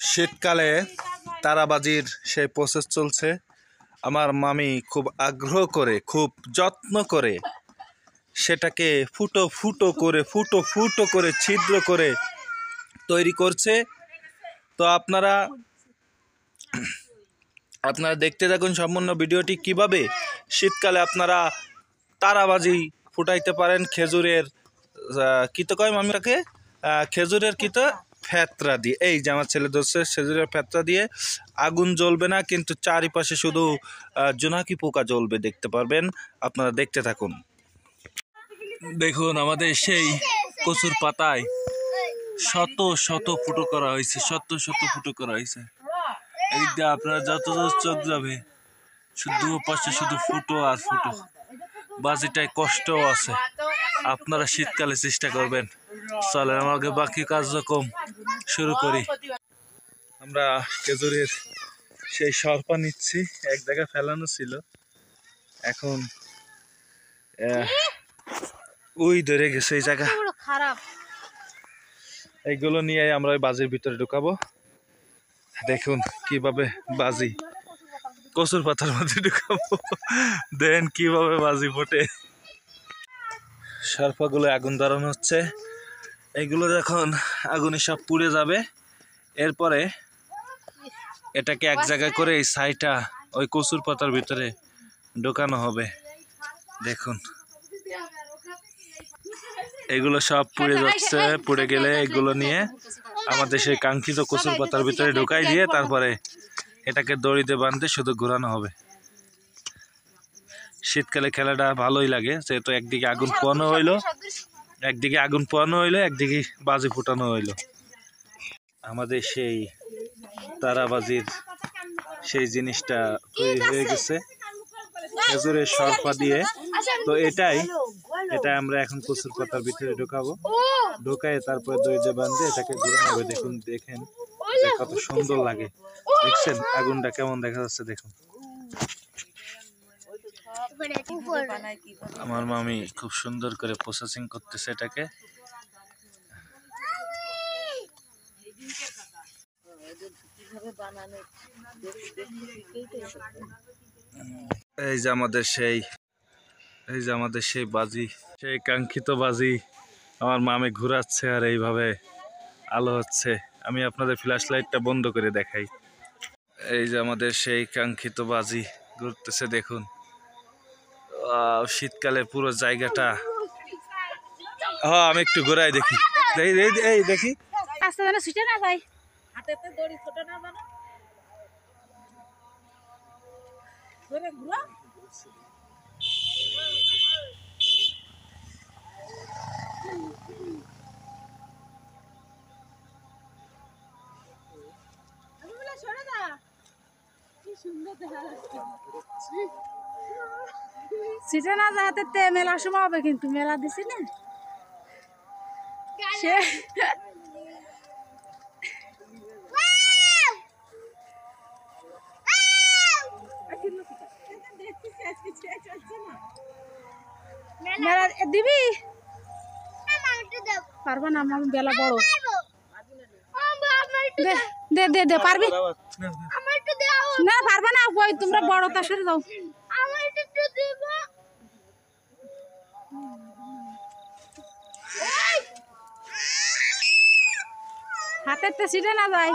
শীতকালে তারাবাজির সেই প্রসেস চলছে। আমার মামি খুব আগ্রহ করে, খুব যত্ন করে সেটাকে ফুটো ফুটো করে ছিদ্র করে তৈরি করছে। তো আপনারা দেখতে থাকুন সম্পূর্ণ ভিডিওটি, কিভাবে শীতকালে আপনারা তারাবাজি ফুটাইতে পারেন খেজুরের কি তো কয় মামিটাকে, খেজুরের কি তো ফেতরা দিয়ে। এই যে আমার ছেলে ধরছে, খেজুরের ফেতরা দিয়ে আগুন জ্বলবে না, কিন্তু চারিপাশে শুধু জোনাকি পোকা জ্বলবে, দেখতে পারবেন। আপনারা দেখতে থাকুন। দেখুন আমাদের সেই কচুর পাতায় শত শত ফুটো করা হয়েছে, শত শত ফুটো করা হয়েছে। এইটা আপনারা যত চোখ যাবে শুধু পাশে শুধু ফুটো আর ফুটো। বাজিটায় কষ্টও আছে, আপনারা শীতকালে চেষ্টা করবেন। চলেন আমাকে বাকি কার্যক্রম শুরু করি। আমরা খেজুরের সেই সরপা নিচ্ছি, এক জায়গায় ফেলানো ছিল, এখন ওই ধরে গেছে এই জায়গা। এইগুলো নিয়ে আমরা ওই বাজির ভিতরে ঢুকাবো। দেখুন কিভাবে বাজি কচুর পাতার মধ্যে ঢুকাবো, দেন কিভাবে বাজি ফোটে। সরপাগুলো আগুন ধরানো হচ্ছে, এইগুলো যখন আগুনে সব পুড়ে যাবে, এরপরে এটাকে এক জায়গায় করে এই ছাইটা ওই কচুর পাতার ভিতরে ঢোকানো হবে। দেখুন এগুলো সব পুড়ে যাচ্ছে, পুড়ে গেলে এগুলো নিয়ে আমাদের সেই কাঙ্ক্ষিত কচুর পাতার ভিতরে ঢুকাই দিয়ে তারপরে এটাকে দড়িতে বাঁধতে শুধু ঘোরানো হবে। শীতকালে খেলাটা ভালোই লাগে, যেহেতু একদিকে আগুন পোয়ানো হইলো, একদিকে বাজি ফুটানো হইলো। আমাদের সেই তারাবাজির সেই জিনিসটা তৈরি হয়ে গেছে খেজুরের সরপা দিয়ে। তো এটা আমরা এখন কচুর পাতার ভিতরে ঢোকাবো, ঢোকায় তারপরে দড়িতে বাঁধতে এটাকে ঘোরানো হবে। দেখেন কত সুন্দর লাগে, দেখছেন আগুনটা কেমন দেখা যাচ্ছে। দেখুন আমার মামি খুব সুন্দর করে প্রসেসিং করতেছে এটাকে। এই যে আমাদের সেই বাজি, সেই কাঙ্ক্ষিত বাজি আমার মামি ঘুরাচ্ছে, আর এইভাবে আলো হচ্ছে। আমি আপনাদের ফ্ল্যাশ লাইটটা বন্ধ করে দেখাই। এই যে আমাদের সেই কাঙ্ক্ষিত বাজি ঘুরতেছে, দেখুন। শীতকালে পুরো জায়গাটা, আমি একটু ঘোরাই দেখি, দেখি সিটে না যাতে মেলার সময় হবে, কিন্তু মেলা দিছি না সে মেলা দিবি পারবা না, আমার বেলা বড়। দে দে দে পারবি না, পারবা না, ওই তোমরা বড়, তার সাথে যাও। হাতের তো সিটে না যায়।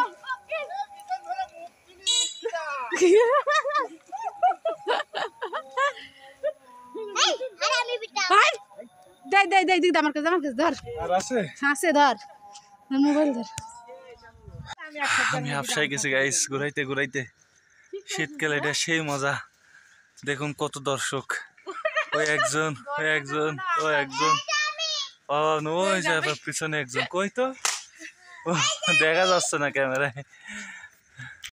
আমার কাছে ধর আছে, ধর মোবাইল ধর। আমি হাফসাই গেছি গাইস, ঘুরাইতে শীতকালে এটা সেই মজা। দেখুন কত দর্শক, ওই একজন পিছনে একজন, কই তো দেখা যাচ্ছে না ক্যামেরায়।